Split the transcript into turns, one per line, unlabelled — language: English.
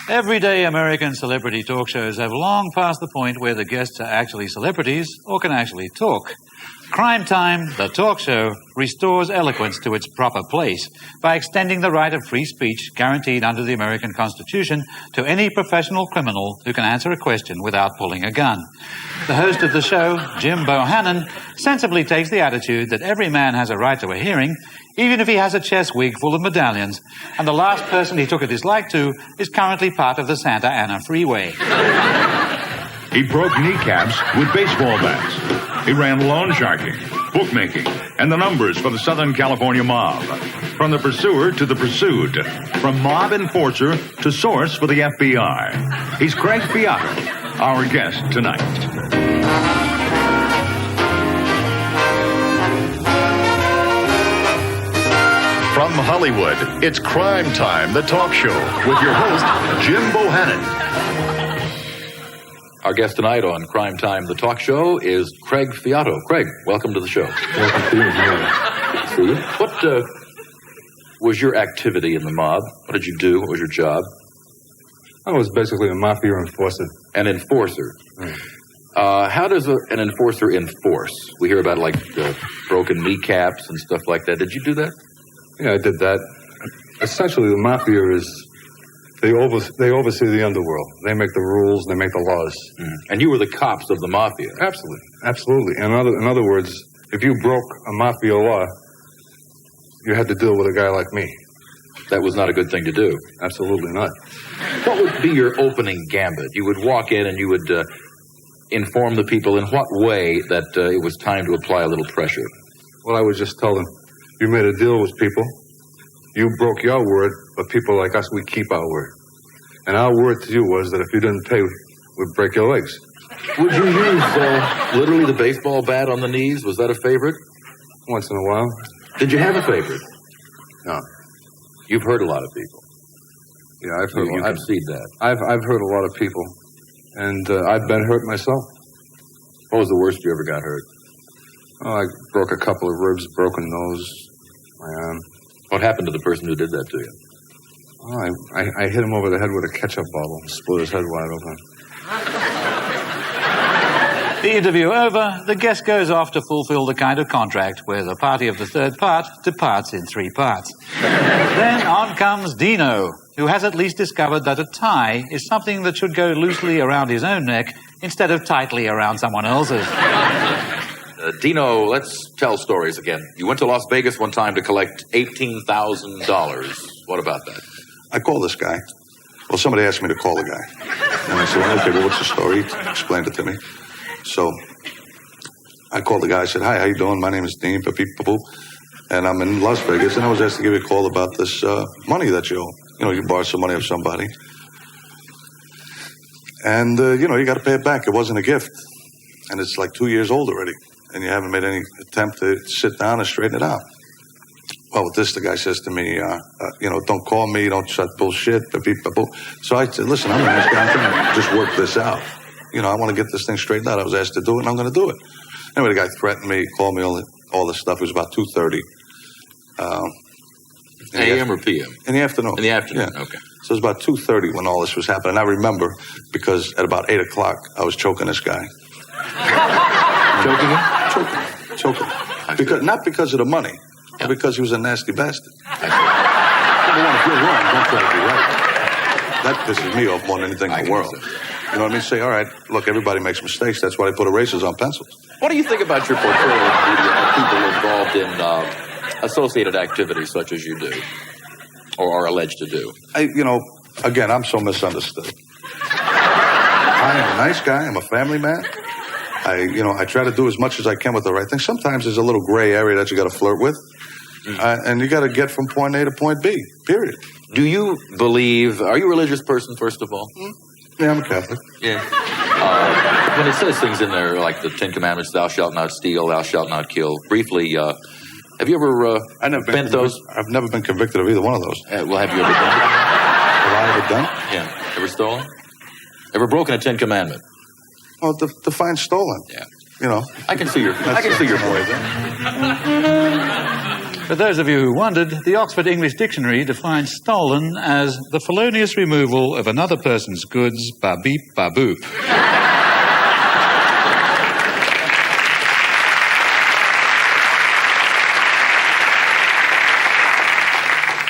Everyday American celebrity talk shows have long passed the point where the guests are actually celebrities or can actually talk. Crime Time, the talk show, restores eloquence to its proper place by extending the right of free speech guaranteed under the American Constitution to any professional criminal who can answer a question without pulling a gun. The host of the show, Jim Bohannon, sensibly takes the attitude that every man has a right to a hearing, even if he has a chest wig full of medallions, and the last person he took a dislike to is currently part of the Santa Ana Freeway.
He broke kneecaps with baseball bats. He ran loan sharking, bookmaking, and the numbers for the Southern California mob. From the pursuer to the pursued. From mob enforcer to source for the FBI. He's Craig Fiato, our guest tonight.
From Hollywood, it's Crime Time, the talk show, with your host, Jim Bohannon.
Our guest tonight on Crime Time, the talk show, is Craig Fiato. Craig, welcome to the show.
Welcome to you.
See you. What was your activity in the mob? What did you do? What was your job?
I was basically a mafia enforcer.
An enforcer. How does an enforcer enforce? We hear about, broken kneecaps and stuff like that. Did you do that?
Yeah, I did that. Essentially, the mafia is... They oversee the underworld. They make the rules. They make the laws.
And you were the cops of the mafia.
Absolutely. In other words, if you broke a mafia law, you had to deal with a guy like me.
That was not a good thing to do.
Absolutely not.
What would be your opening gambit? You would walk in and you would inform the people in what way that it was time to apply a little pressure.
Well, I would just tell them, you made a deal with people. You broke your word, but people like us, we keep our word. And our word to you was that if you didn't pay, we'd break your legs.
Would you use literally the baseball bat on the knees? Was that a favorite?
Once in a while.
Did you have a favorite?
No.
You've hurt a lot of people.
Yeah, I've hurt.
You concede that.
I've hurt a lot of people, and I've been hurt myself.
What was the worst you ever got hurt?
Oh, I broke a couple of ribs, broken nose, my arm.
What happened to the person who did that to you?
Oh, I hit him over the head with a ketchup bottle and split his head wide open.
The interview over, the guest goes off to fulfill the kind of contract where the party of the third part departs in 3 parts. Then on comes Dino, who has at least discovered that a tie is something that should go loosely around his own neck instead of tightly around someone else's.
Dino, let's tell stories again. You went to Las Vegas one time to collect $18,000. What about that?
I called this guy. Well, somebody asked me to call the guy. And I said, well, okay, what's the story? He explained it to me. So I called the guy. I said, hi, how you doing? My name is Dean, and I'm in Las Vegas. And I was asked to give you a call about this money that you owe. You know, you borrowed some money of somebody. And, you got to pay it back. It wasn't a gift. And it's like 2 years old already. And you haven't made any attempt to sit down and straighten it out. Well, with this, the guy says to me, don't call me, don't shut bullshit. So I said, listen, I'm a nice guy. I'm trying to just work this out. I want to get this thing straightened out. I was asked to do it, and I'm going to do it. Anyway, the guy threatened me, called me, all this stuff. It was about 2:30.
AM or PM?
In the afternoon.
In the afternoon,
yeah.
Okay.
So it was about 2:30 when all this was happening. I remember because at about 8 o'clock, I was choking this guy.
Choking him?
Choking. Not because of the money, but because he was a nasty bastard. Number one, if you're wrong, don't try to be right. That pisses me off more than anything in the world. So. You know what I mean? Say, all right, look, everybody makes mistakes. That's why they put erasers on pencils.
What do you think about your portrayal in the media of people involved in associated activities such as you do, or are alleged to do?
Again, I'm so misunderstood. I am a nice guy. I'm a family man. I try to do as much as I can with the right thing. Sometimes there's a little gray area that you got to flirt with, and you got to get from point A to point B, period.
Do you believe, are you a religious person, first of all?
Yeah, I'm a Catholic.
Yeah. When it says things in there like the Ten Commandments, thou shalt not steal, thou shalt not kill, briefly, have you ever bent those?
I've never been convicted of either one of those.
Well, have you ever done it?
Have I ever done?
Yeah. Ever stolen? Ever broken a Ten Commandment?
Oh, define stolen.
Yeah.
You know.
I can see your point there.
For those of you who wondered, the Oxford English Dictionary defines stolen as the felonious removal of another person's goods, ba-beep, ba-boop.